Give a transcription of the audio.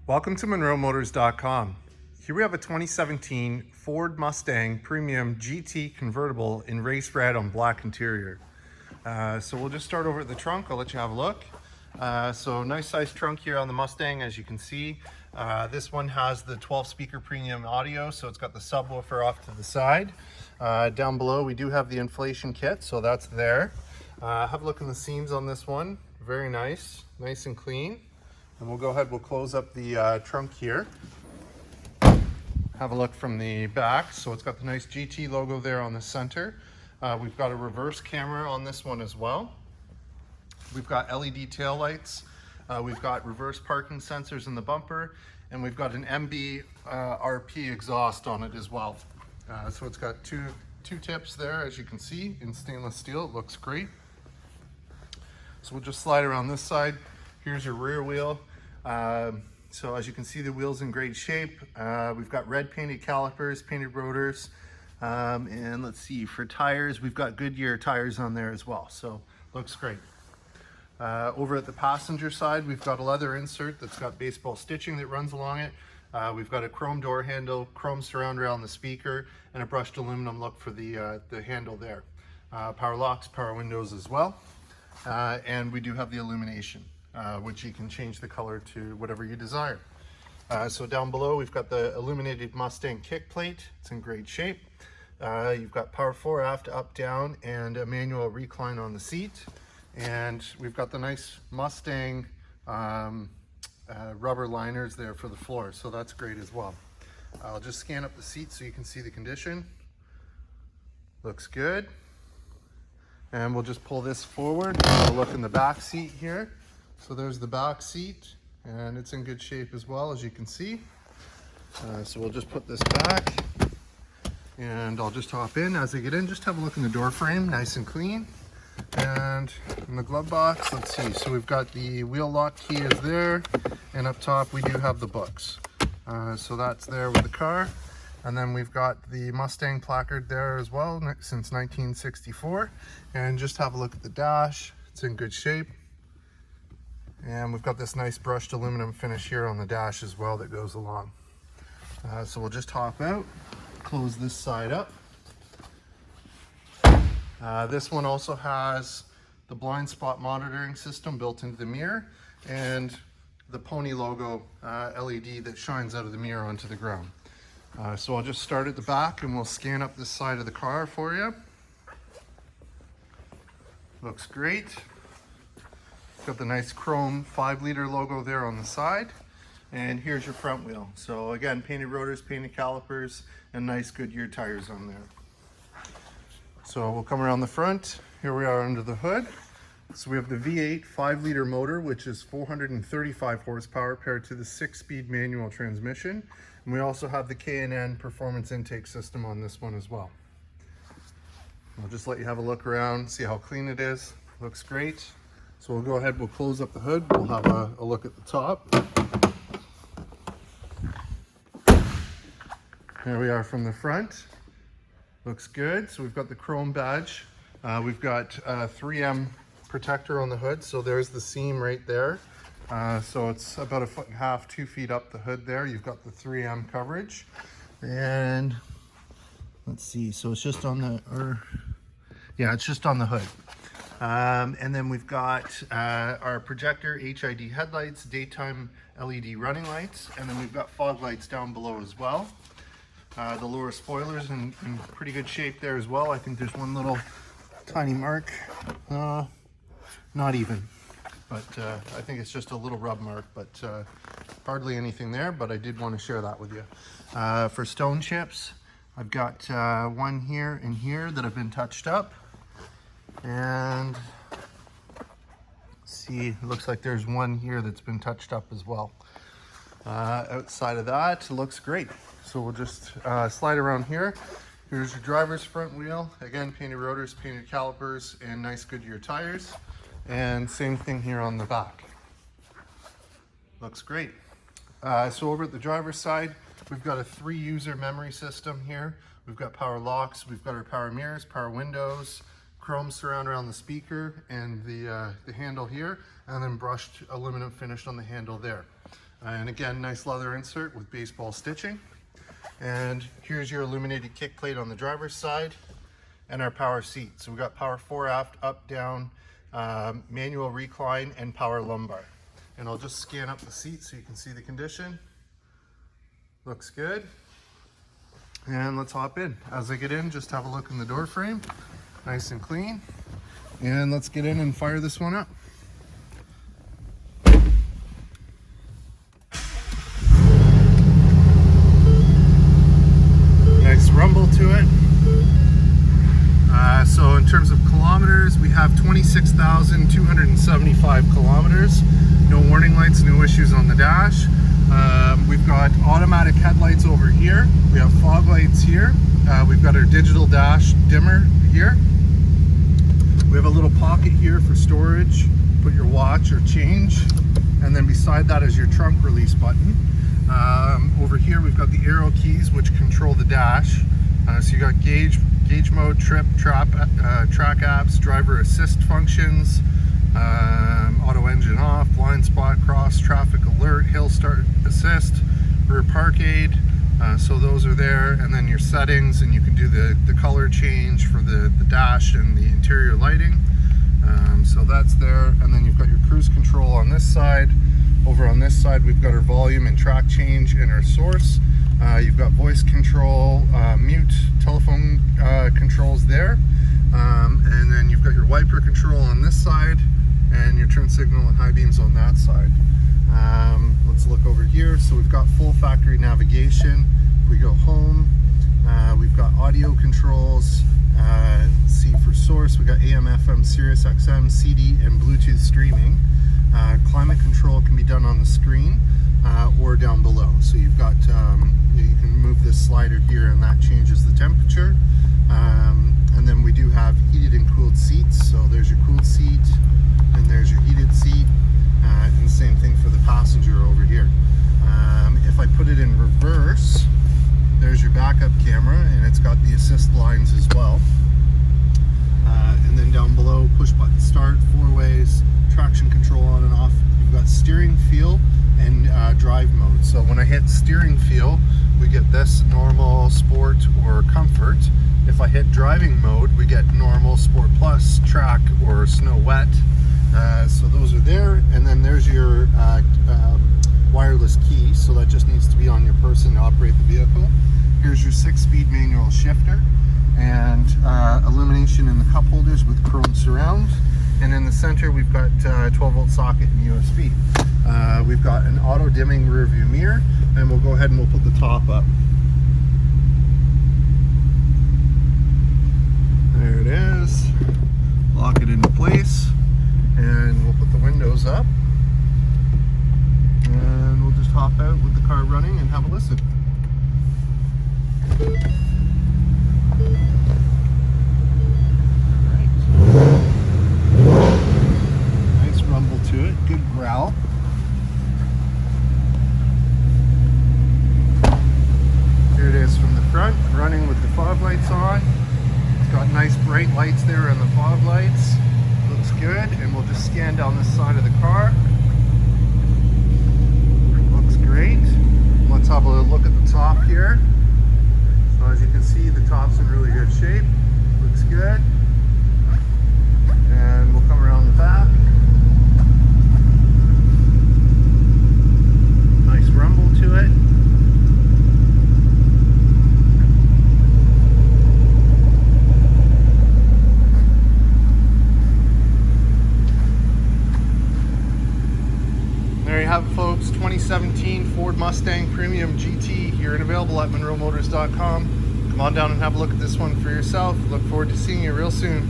Welcome to MonroeMotors.com. Here we have a 2017 Ford Mustang Premium GT Convertible in race red on black interior. So we'll just start over at the trunk. I'll let you have a look. So nice size trunk here on the Mustang, as you can see. This one has the 12 speaker premium audio, so it's got the subwoofer off to the side. Down below we do have the inflation kit, so that's there. Have a look in the seams on this one. Very nice and clean. And we'll go ahead, we'll close up the trunk here. Have a look from the back. So it's got the nice GT logo there on the center. We've got a reverse camera on this one as well. We've got LED tail lights. We've got reverse parking sensors in the bumper, and we've got an MB RP exhaust on it as well. So it's got two tips there, as you can see, in stainless steel. It looks great. So we'll just slide around this side. Here's your rear wheel. So as you can see, the wheel's in great shape. We've got red painted calipers, painted rotors, and let's see, for tires, we've got Goodyear tires on there as well, so looks great. Over at the passenger side, we've got a leather insert that's got baseball stitching that runs along it. We've got a chrome door handle, chrome surround rail on the speaker, and a brushed aluminum look for the handle there. Power locks, power windows as well, and we do have the illumination. Which you can change the color to whatever you desire. So down below we've got the illuminated Mustang kick plate. It's in great shape. You've got power fore, aft, up, down, and a manual recline on the seat. And we've got the nice Mustang rubber liners there for the floor, so that's great as well. I'll just scan up the seat so you can see the condition. Looks good. And we'll just pull this forward. I'll look in the back seat here. So there's the back seat, and it's in good shape as well, as you can see. So we'll just put this back, and I'll just hop in. As I get in, just have a look in the door frame, nice and clean. And in the glove box, let's see, so we've got the wheel lock key is there, and up top we do have the books. So that's there with the car. And then we've got the Mustang placard there as well, since 1964. And just have a look at the dash, it's in good shape. And we've got this nice brushed aluminum finish here on the dash as well that goes along. So we'll just hop out, close this side up. This one also has the blind spot monitoring system built into the mirror, and the Pony logo LED that shines out of the mirror onto the ground. So I'll just start at the back and we'll scan up this side of the car for you. Looks great. Got the nice chrome 5-liter logo there on the side, and here's your front wheel. So again, painted rotors, painted calipers, and nice Goodyear tires on there. So we'll come around the front. Here we are under the hood. So we have the V8 5-liter motor, which is 435 horsepower paired to the 6-speed manual transmission. And we also have the K&N performance intake system on this one as well. I'll just let you have a look around, see how clean it is. Looks great. So we'll go ahead, we'll close up the hood, we'll have a look at the top. There we are from the front. Looks good. So we've got the chrome badge. We've got a 3M protector on the hood, so there's the seam right there. So it's about 1.5 feet, 2 feet up the hood there. You've got the 3M coverage. And let's see, so it's just on the, it's just on the hood. And then we've got our projector HID headlights, daytime LED running lights, and then we've got fog lights down below as well. The lower spoilers in pretty good shape there as well. I think there's one little tiny mark, not even, but I think it's just a little rub mark, but hardly anything there, but I did want to share that with you. For stone chips, I've got one here and here that have been touched up. And see, it looks like there's one here that's been touched up as well. Outside of that, it looks great. So we'll just slide around here. Here's your driver's front wheel. Again, painted rotors, painted calipers, and nice Goodyear tires. And same thing here on the back. Looks great. So over at the driver's side, we've got a 3-user memory system here. We've got power locks, we've got our power mirrors, power windows, chrome surround around the speaker and the handle here, and then brushed aluminum finish on the handle there. And again, nice leather insert with baseball stitching. And here's your illuminated kick plate on the driver's side and our power seat. So we've got power fore, aft, up, down, manual recline, and power lumbar. And I'll just scan up the seat so you can see the condition. Looks good. And let's hop in. As I get in, just have a look in the door frame. Nice and clean. And let's get in and fire this one up. Nice rumble to it. So in terms of kilometers, we have 26,275 kilometers. No warning lights, no issues on the dash. We've got automatic headlights over here. We have fog lights here. We've got our digital dash dimmer here. We have a little pocket here for storage. Put your watch or change. And then beside that is your trunk release button. Over here we've got the arrow keys which control the dash. So you got gauge mode, trip, track apps, driver assist functions, auto engine off, blind spot, cross, traffic alert, hill start assist, rear park aid. So those are there, and then your settings, and you can do the color change for the dash and the interior lighting. So that's there, and then you've got your cruise control on this side. Over on this side we've got our volume and track change and our source. You've got voice control, mute, telephone controls there, and then you've got your wiper control on this side and your turn signal and high beams on that side. Let's look over here. So we've got full factory navigation. If we go home, we've got audio controls, C for source, we've got AM, FM, Sirius XM, CD, and Bluetooth streaming. Climate control can be done on the screen or down below. So you've got, you can move this slider here and that changes the temperature. And then we do have heated and cooled seats. So there's your cooled seat and there's your heated seat. And same thing for the passenger over here. If I put it in reverse, there's your backup camera and it's got the assist lines as well. And then down below, push button start, 4 ways, traction control on and off. You've got steering feel and drive mode. So when I hit steering feel, we get this: normal, sport, or comfort. If I hit driving mode, we get normal, sport plus, track, or snow wet. So those are there, and then there's your wireless key, so that just needs to be on your person to operate the vehicle. Here's your 6-speed manual shifter, and illumination in the cup holders with chrome surround. And in the center we've got 12-volt socket and USB. We've got an auto dimming rear view mirror, and we'll go ahead and we'll put the top up. There it is. Lock it into place, and we'll put the windows up, and we'll just hop out with the car running and have a listen. Nice rumble to it, good growl. Here it is from the front, running with the fog lights on. It's got nice bright lights there on the fog lights. Looks good, and we'll just scan down this side of the car. Looks great. Let's have a look at the top here. So as you can see, the top's in really good shape. Looks good. And we'll come around the back. Nice rumble to it. There you have it, folks. 2017 Ford Mustang Premium GT here and available at MonroeMotors.com. Come on down and have a look at this one for yourself. Look forward to seeing you real soon.